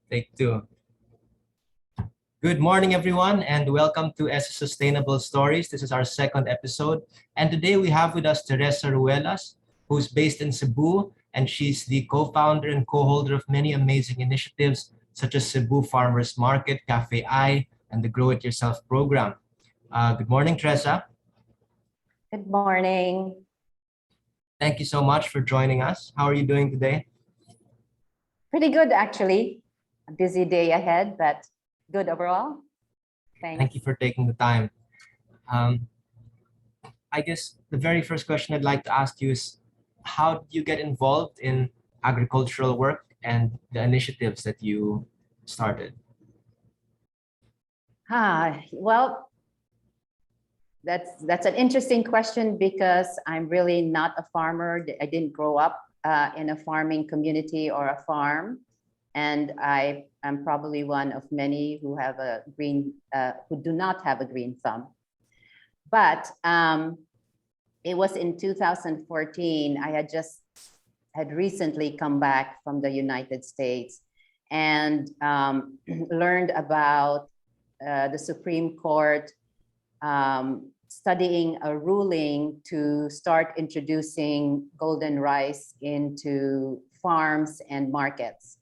Take two. Good morning, everyone, and welcome to ESSA Sustainable Stories. This is our second episode. And today we have with us Teresa Ruelas, who's based in Cebu, and she's the co-founder and co-holder of many amazing initiatives, such as Cebu Farmers Market, Cafe I, and the Grow It Yourself program. Good morning, Tresa. Good morning. Thank you so much for joining us. How are you doing today? Pretty good, actually. A busy day ahead, but good overall. Thanks. Thank you for taking the time. I guess the very first question I'd like to ask you is, how did you get involved in agricultural work and the initiatives that you started? Well, that's an interesting question because I'm really not a farmer. I didn't grow up in a farming community or a farm, and I am probably one of many who have a who do not have a green thumb. But it was in 2014. I had recently come back from the United States and learned about the Supreme Court studying a ruling to start introducing golden rice into farms and markets.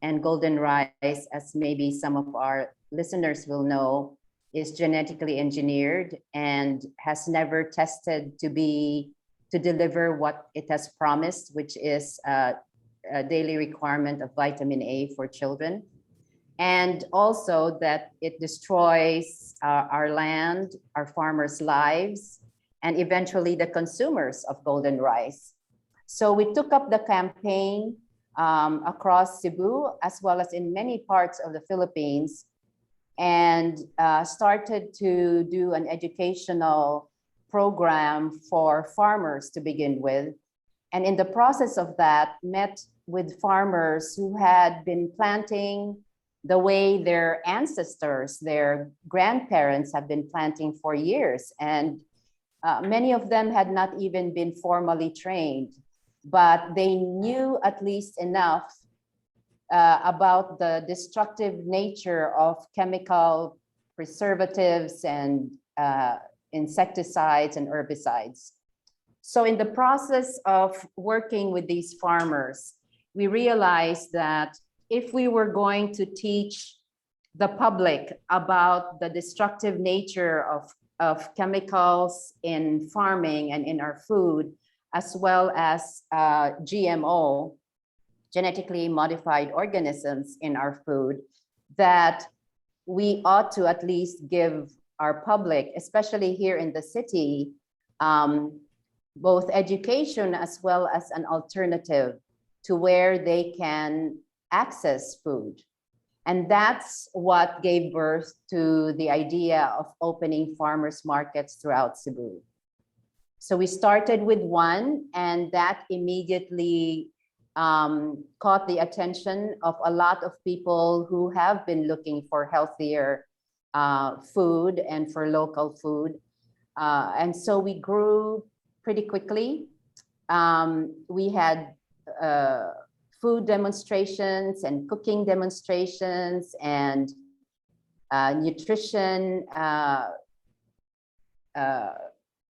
And golden rice, as maybe some of our listeners will know, is genetically engineered and has never tested to deliver what it has promised, which is a daily requirement of vitamin A for children. And also that it destroys our land, our farmers' lives, and eventually the consumers of golden rice. So we took up the campaign across Cebu, as well as in many parts of the Philippines, and started to do an educational program for farmers to begin with. And in the process of that, met with farmers who had been planting the way their ancestors, their grandparents have been planting for years. And many of them had not even been formally trained, but they knew at least enough about the destructive nature of chemical preservatives and insecticides and herbicides. So in the process of working with these farmers, we realized that if we were going to teach the public about the destructive nature of chemicals in farming and in our food, as well as GMO, genetically modified organisms in our food, that we ought to at least give our public, especially here in the city, both education as well as an alternative to where they can access food. And that's what gave birth to the idea of opening farmers markets throughout Cebu. So we started with one, and that immediately caught the attention of a lot of people who have been looking for healthier food and for local food. And so we grew pretty quickly. We had food demonstrations and cooking demonstrations and nutrition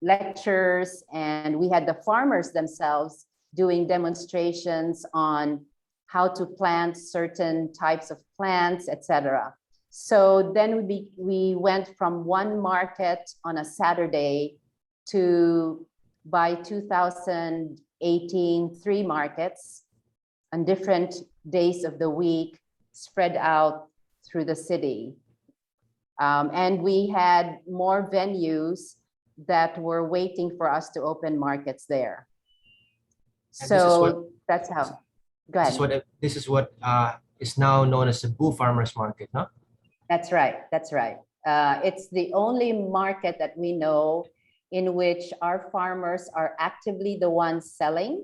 lectures, and we had the farmers themselves doing demonstrations on how to plant certain types of plants, etc. So then we went from one market on a Saturday to, by 2018, 3 markets on different days of the week, spread out through the city. And we had more venues that were waiting for us to open markets there. And so that's how. Go ahead. This is what is now known as Cebu Farmers Market, no? That's right. That's right. It's the only market that we know in which our farmers are actively the ones selling.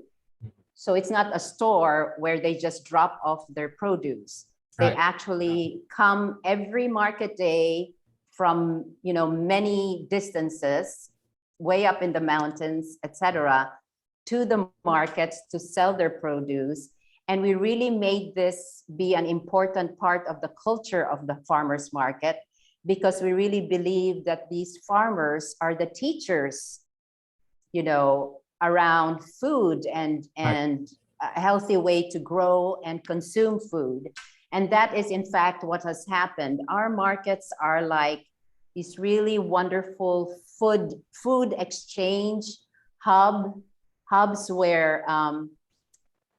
So it's not a store where they just drop off their produce. They actually come every market day from many distances, way up in the mountains, etc., to the markets to sell their produce. And we really made this be an important part of the culture of the farmers market, because we really believe that these farmers are the teachers, around food and a healthy way to grow and consume food. And that is in fact what has happened. Our markets are like these really wonderful food exchange hubs where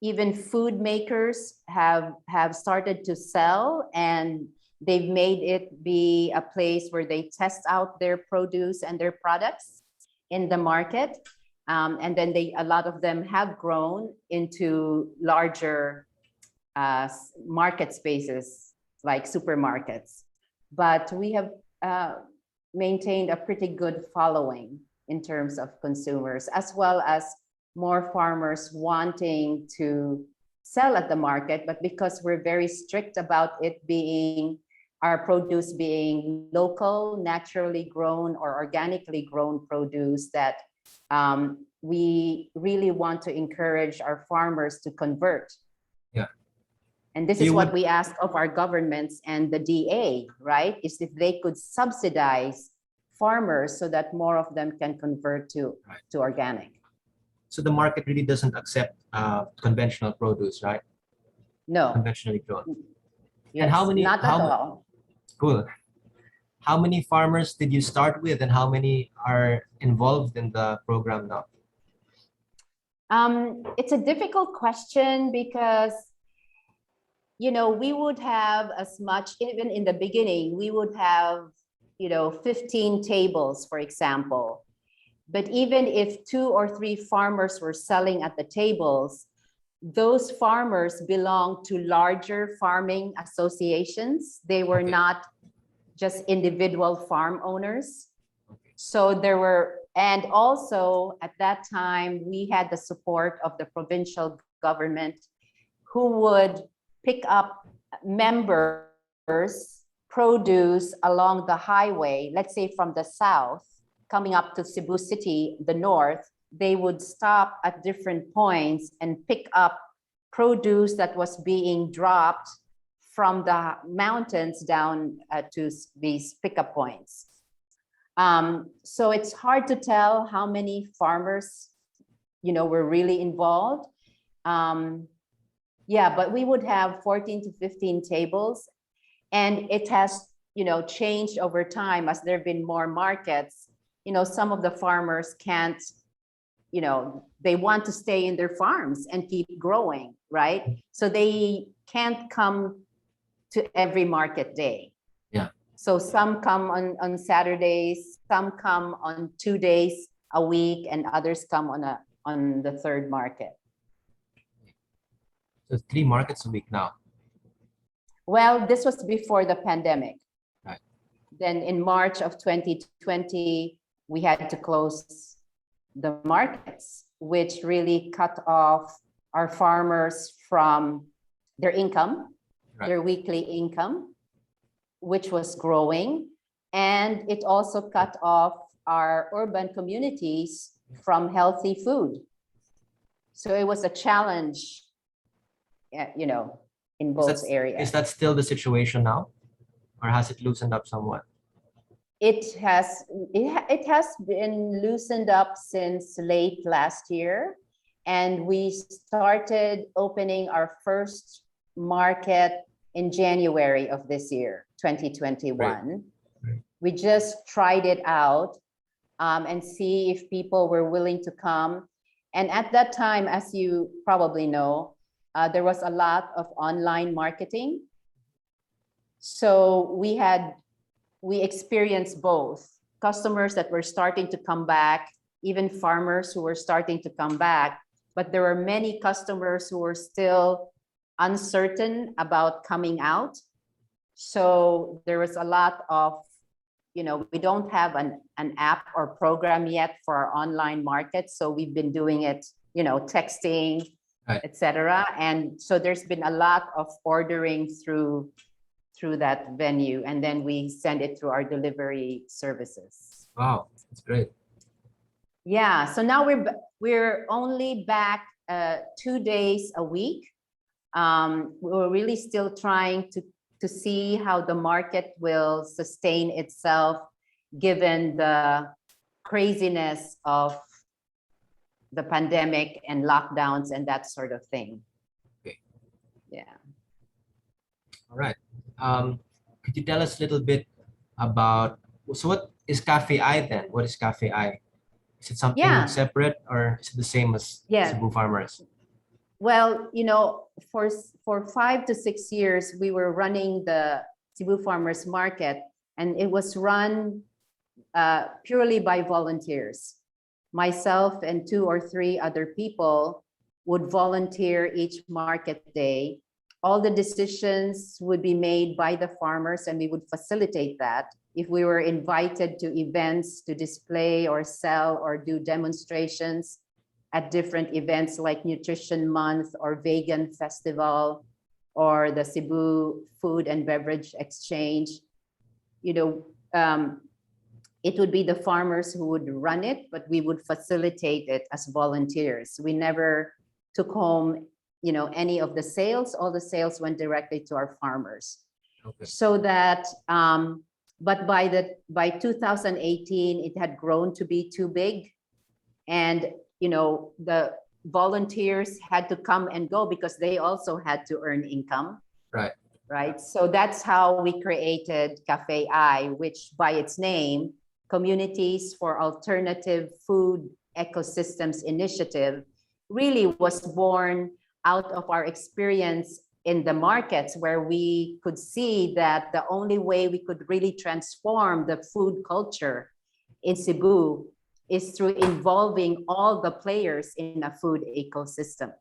even food makers have started to sell, and they've made it be a place where they test out their produce and their products in the market. And then a lot of them have grown into larger market spaces like supermarkets. But we have maintained a pretty good following in terms of consumers, as well as more farmers wanting to sell at the market. But because we're very strict about our produce being local, naturally grown, or organically grown produce, that we really want to encourage our farmers to convert. Yeah. And this is what we ask of our governments and the DA, right? Is if they could subsidize farmers so that more of them can convert to organic. So the market really doesn't accept conventional produce, right? No. Conventionally grown. Yes, And how many? Not at all. Cool. How many farmers did you start with, and how many are involved in the program now? It's a difficult question because, we would have as much, even in the beginning, we would have, 15 tables, for example. But even if 2 or 3 farmers were selling at the tables, those farmers belong to larger farming associations. They were not just individual farm owners. So and also at that time, we had the support of the provincial government, who would pick up members' produce along the highway, let's say from the south, coming up to Cebu City, the north. They would stop at different points and pick up produce that was being dropped from the mountains down to these pickup points. So it's hard to tell how many farmers, were really involved. But we would have 14 to 15 tables, and it has, changed over time as there have been more markets. Some of the farmers can't, they want to stay in their farms and keep growing, right? So they can't come to every market day. Yeah. So some come on Saturdays, some come on 2 days a week, and others come on the third market. So 3 markets a week now. Well, this was before the pandemic. Right. Then in March of 2020, we had to close the markets, which really cut off our farmers from their income, their weekly income, which was growing. And it also cut off our urban communities from healthy food. So it was a challenge, in both areas. Is that still the situation now, or has it loosened up somewhat? It has been loosened up since late last year, and we started opening our first market in January of this year, 2021. Right. We just tried it out and see if people were willing to come. And at that time, as you probably know, there was a lot of online marketing. So we experienced both customers that were starting to come back, even farmers who were starting to come back, but there were many customers who were still uncertain about coming out. So there was a lot of, we don't have an app or program yet for our online market. So we've been doing it, texting, etc. And so there's been a lot of ordering through that venue, and then we send it through our delivery services. Wow, that's great. Yeah, so now we're only back 2 days a week. We're really still trying to see how the market will sustain itself given the craziness of the pandemic and lockdowns and that sort of thing. Okay. Yeah. All right. Could you tell us a little bit about, so what is Cafe I then? What is Cafe I? Is it something Yeah. separate or is it the same as Yeah. Cebu Farmers? Well, for 5 to 6 years, we were running the Cebu Farmers Market, and it was run purely by volunteers. Myself and 2 or 3 other people would volunteer each market day. All the decisions would be made by the farmers, and we would facilitate that. If we were invited to events to display or sell or do demonstrations at different events like Nutrition Month or Vegan Festival or the Cebu Food and Beverage Exchange, it would be the farmers who would run it, but we would facilitate it as volunteers. We never took home, any of the sales. All the sales went directly to our farmers. Okay. So that, but by 2018, it had grown to be too big, and the volunteers had to come and go because they also had to earn income. Right. So that's how we created Cafe I, which by its name, Communities for Alternative Food Ecosystems Initiative, really was born out of our experience in the markets, where we could see that the only way we could really transform the food culture in Cebu is through involving all the players in a food ecosystem.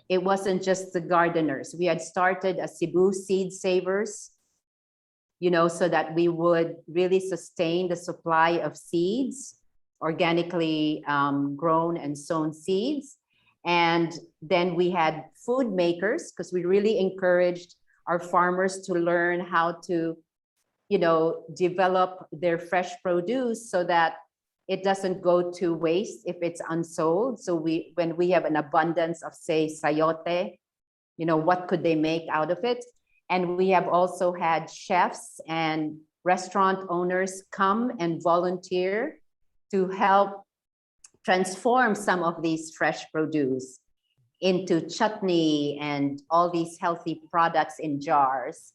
It wasn't just the gardeners. We had started a Cebu Seed Savers, so that we would really sustain the supply of seeds, organically grown and sown seeds. And then we had food makers, because we really encouraged our farmers to learn how to, develop their fresh produce so that it doesn't go to waste if it's unsold. So when we have an abundance of, say, sayote, what could they make out of it? And we have also had chefs and restaurant owners come and volunteer to help transform some of these fresh produce into chutney and all these healthy products in jars.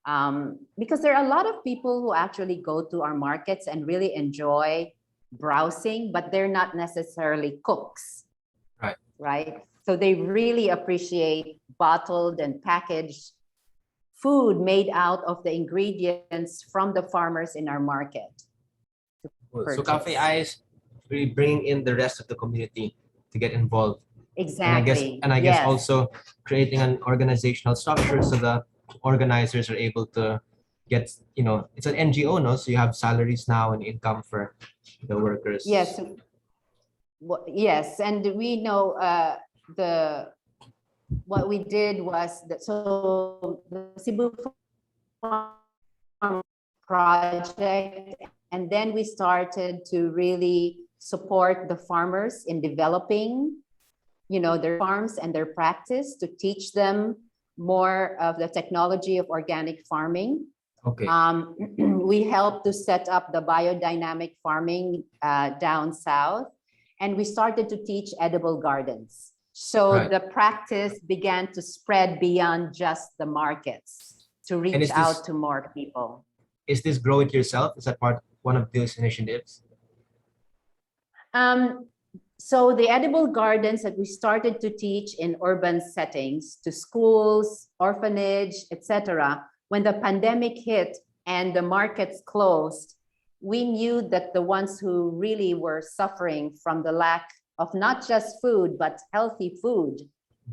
Because there are a lot of people who actually go to our markets and really enjoy browsing, but they're not necessarily cooks. Right? So they really appreciate bottled and packaged food made out of the ingredients from the farmers in our market. So Cafe I is really bringing in the rest of the community to get involved. Exactly. And I guess also creating an organizational structure so the organizers are able to get, it's an NGO, no? So you have salaries now and income for the workers. Yes. Yes, and we know what we did was that, so the Cebu Farm project, and then we started to really support the farmers in developing, their farms and their practice, to teach them more of the technology of organic farming. Okay. We helped to set up the biodynamic farming down south, and we started to teach edible gardens. So the practice began to spread beyond just the markets to reach out to more people. Is this Grow It Yourself? Is that one of those initiatives? So the edible gardens that we started to teach in urban settings, to schools, orphanage, etc. When the pandemic hit and the markets closed, we knew that the ones who really were suffering from the lack of not just food, but healthy food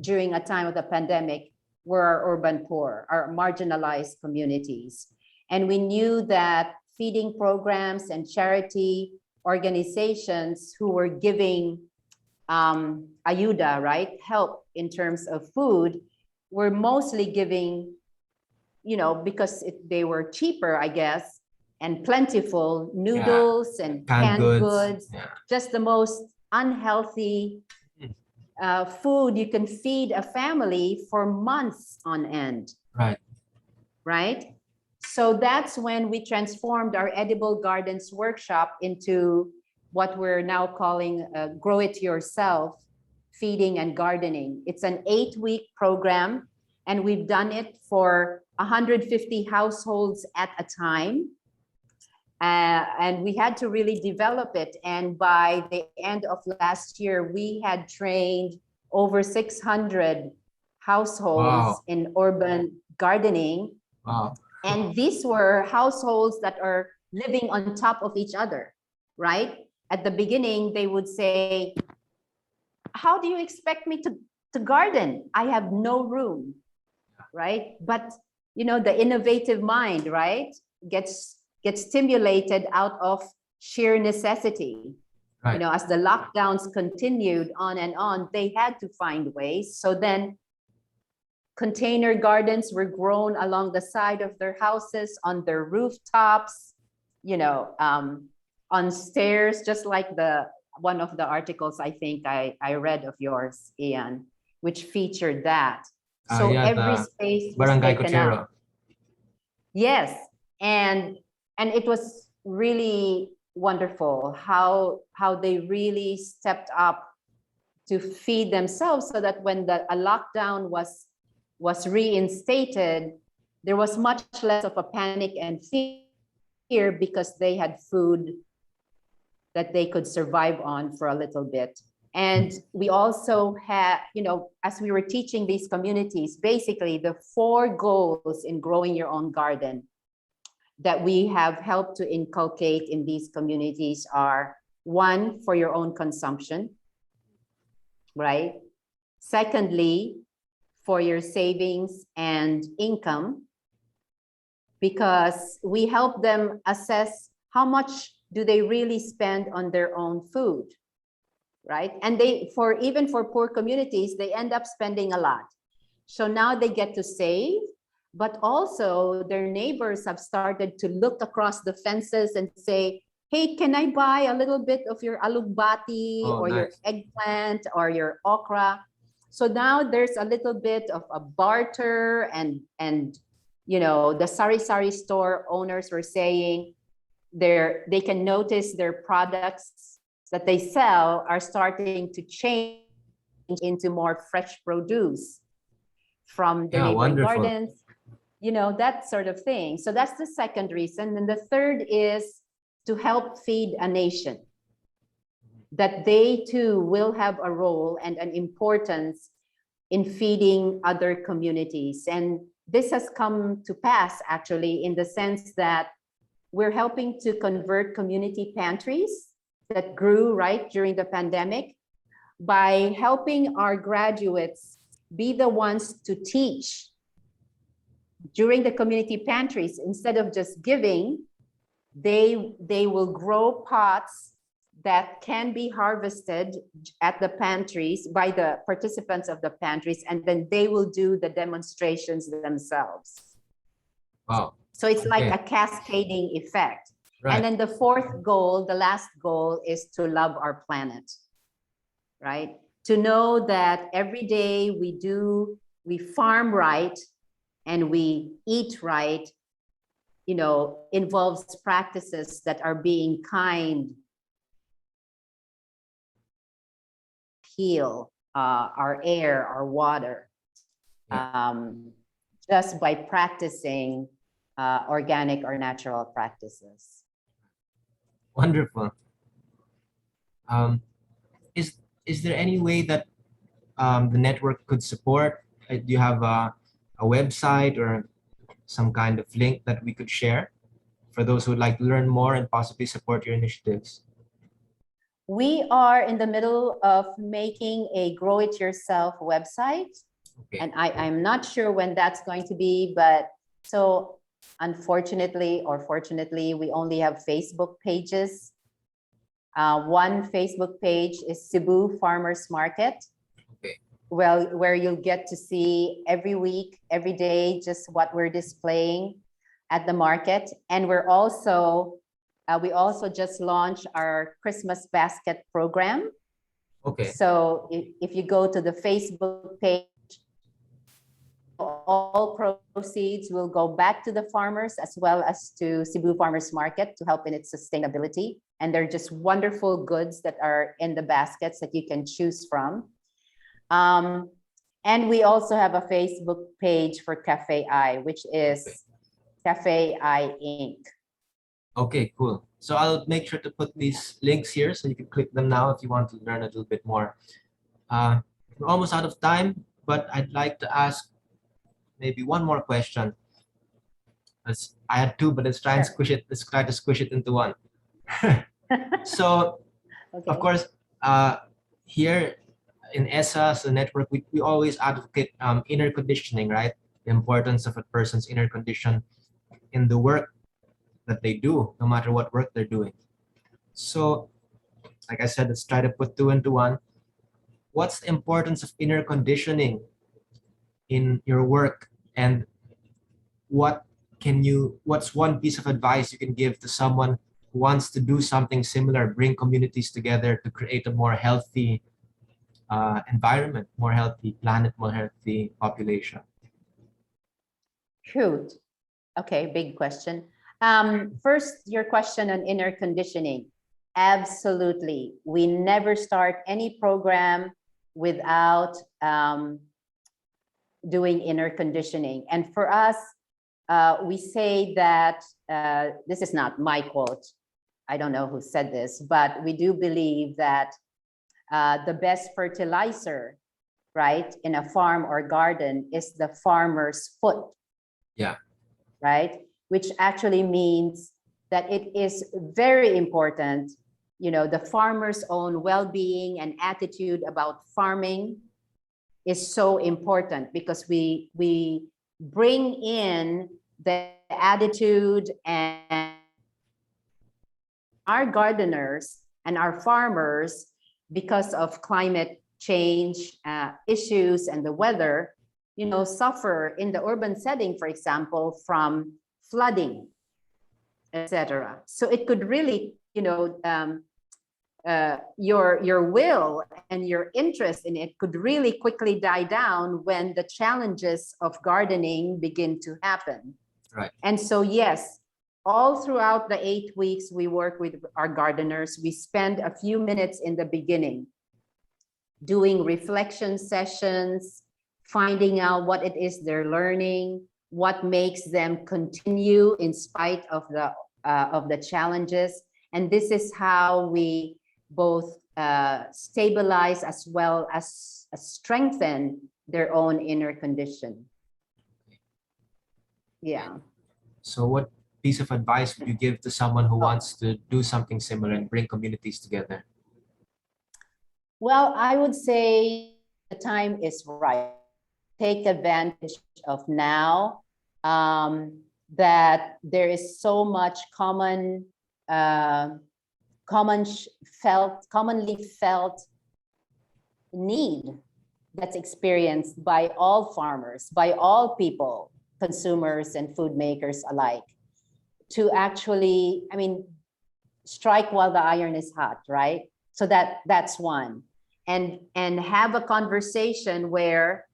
during a time of the pandemic were our urban poor, our marginalized communities. And we knew that feeding programs and charity organizations who were giving ayuda, right, help in terms of food, were mostly giving, because they were cheaper, I guess, and plentiful, noodles and canned goods, just the most unhealthy food you can feed a family for months on end. Right. Right? So that's when we transformed our edible gardens workshop into what we're now calling Grow It Yourself Feeding and Gardening. It's an 8-week program, and we've done it for 150 households at a time. And we had to really develop it. And by the end of last year, we had trained over 600 households Wow. in urban gardening. Wow. And these were households that are living on top of each other, right? At the beginning, they would say, how do you expect me to garden? I have no room, right? But, you know, the innovative mind, right, gets stimulated out of sheer necessity. Right. You know, as the lockdowns continued on and on, they had to find ways. So then container gardens were grown along the side of their houses, on their rooftops, you know, on stairs, just like one of the articles I think I read of yours, Ian, which featured that. So Yeah, every the space was Barangay taken Cochero. up. Yes, and it was really wonderful how they really stepped up to feed themselves, so that when a lockdown was reinstated, there was much less of a panic and fear, because they had food that they could survive on for a little bit. And we also had, you know, as we were teaching these communities, basically the 4 goals in growing your own garden that we have helped to inculcate in these communities are: 1, for your own consumption, right? Secondly, for your savings and income, because we help them assess how much do they really spend on their own food, right? And even for poor communities, they end up spending a lot. So now they get to save, but also their neighbors have started to look across the fences and say, hey, can I buy a little bit of your alugbati or nice. your eggplant or your okra? So now there's a little bit of a barter, and you know, the sari-sari store owners were saying they can notice their products that they sell are starting to change into more fresh produce from the neighboring gardens, you know, that sort of thing. So that's the second reason. And the third is to help feed a nation, that they too will have a role and an importance in feeding other communities. And this has come to pass, actually, in the sense that we're helping to convert community pantries that grew right during the pandemic by helping our graduates be the ones to teach during the community pantries. Instead of just giving, they will grow pots that can be harvested at the pantries by the participants of the pantries, and then they will do the demonstrations themselves. Wow. So it's like a cascading effect. Right. And then the fourth goal, the last goal, is to love our planet, right? To know that every day we farm right and we eat right, you know, involves practices that are being kind, heal our air, our water, just by practicing organic or natural practices. Wonderful. Is there any way that the network could support? Do you have a website or some kind of link that we could share for those who would like to learn more and possibly support your initiatives? We are in the middle of making a Grow It Yourself website. Okay. And I'm not sure when that's going to be, but so unfortunately or fortunately, we only have Facebook pages. One Facebook page is Cebu Farmers Market. Okay. Well, where you'll get to see every week, every day, just what we're displaying at the market. And we're also, we also just launched our Christmas basket program. Okay. So if you go to the Facebook page, all proceeds will go back to the farmers as well as to Cebu Farmers Market to help in its sustainability. And they're just wonderful goods that are in the baskets that you can choose from. And we also have a Facebook page for Cafe I, which is Cafe I Inc. Okay, cool. So I'll make sure to put these links here so you can click them now if you want to learn a little bit more. We're almost out of time, but I'd like to ask maybe one more question. I had two, but let's try and Sure. squish it. Let's try to squish it into one. So, Okay. of course, here in ESSA, the network, we always advocate inner conditioning, right? The importance of a person's inner condition in the work that they do, no matter what work they're doing. So, like I said, let's try to put two into one. What's the importance of inner conditioning in your work, and what's one piece of advice you can give to someone who wants to do something similar, bring communities together to create a more healthy environment, more healthy planet, more healthy population? Shoot. Okay, big question. First, your question on inner conditioning. Absolutely. We never start any program without doing inner conditioning. And for us, we say that this is not my quote. I don't know who said this, but we do believe that the best fertilizer, right, in a farm or garden is the farmer's foot. Yeah. Right? Which actually means that it is very important, the farmer's own well-being and attitude about farming is so important because we bring in the attitude and our gardeners and our farmers because of climate change issues and the weather, suffer in the urban setting, for example, from flooding, etc. So it could really, your will and your interest in it could really quickly die down when the challenges of gardening begin to happen. Right. And so, yes, all throughout the 8 weeks we work with our gardeners, we spend a few minutes in the beginning doing reflection sessions, finding out what it is they're learning, what makes them continue in spite of the challenges. And this is how we both stabilize as well as strengthen their own inner condition. Yeah. So what piece of advice would you give to someone who wants to do something similar and bring communities together? Well, I would say the time is right. Take advantage of now, that there is so much commonly felt need that's experienced by all farmers, by all people, consumers and food makers alike, to actually, strike while the iron is hot, right? So that's one. And have a conversation where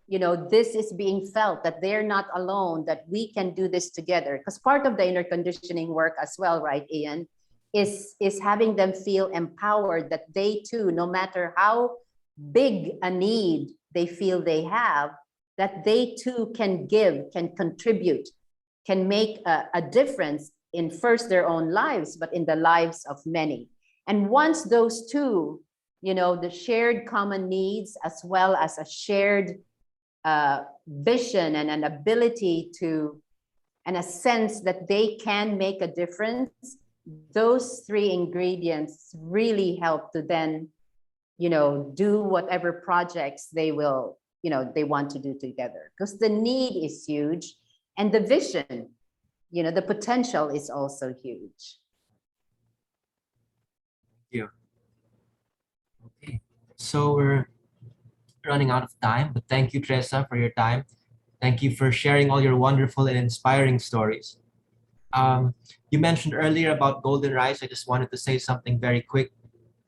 this is being felt, that they're not alone, that we can do this together. Because part of the inner conditioning work as well, right, Ian, is having them feel empowered that they too, no matter how big a need they feel they have, that they too can give, can contribute, can make a difference in first their own lives, but in the lives of many. And once those two, the shared common needs as well as a shared vision and an ability to, and a sense that they can make a difference, those three ingredients really help to then, do whatever projects they will, they want to do together. Because the need is huge and the vision, the potential is also huge. Thank you. Okay, so we're running out of time, but thank you, Tresa, for your time. Thank you for sharing all your wonderful and inspiring stories. You mentioned earlier about golden rice. I just wanted to say something very quick,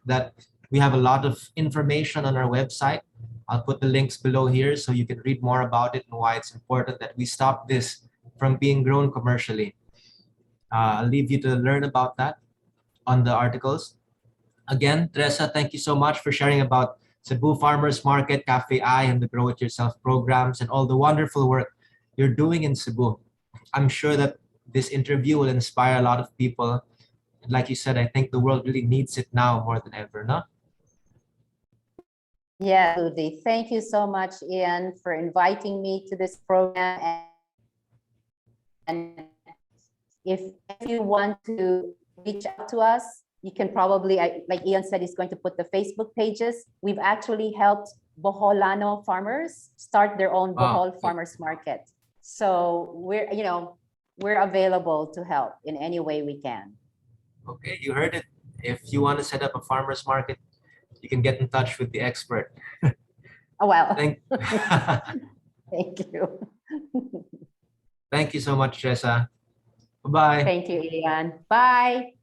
that We have a lot of information on our website. I'll put the links below here so you can read more about it and why it's important that we stop this from being grown commercially. I'll leave you to learn about that on the articles. Again, Teresa, thank you so much for sharing about Cebu Farmers Market, Cafe I, and the Grow It Yourself programs and all the wonderful work you're doing in Cebu. I'm sure that this interview will inspire a lot of people. Like you said, I think the world really needs it now more than ever, no? Yeah, absolutely. Thank you so much, Ian, for inviting me to this program. And if you want to reach out to us, you can probably, like Ian said, he's going to put the Facebook pages. We've actually helped Boholano farmers start their own Bohol farmers market. So we're available to help in any way we can. Okay, you heard it. If you want to set up a farmer's market, you can get in touch with the expert. Oh, well. Thank you. Thank you so much, Tresa. Bye-bye. Thank you, Ian. Bye.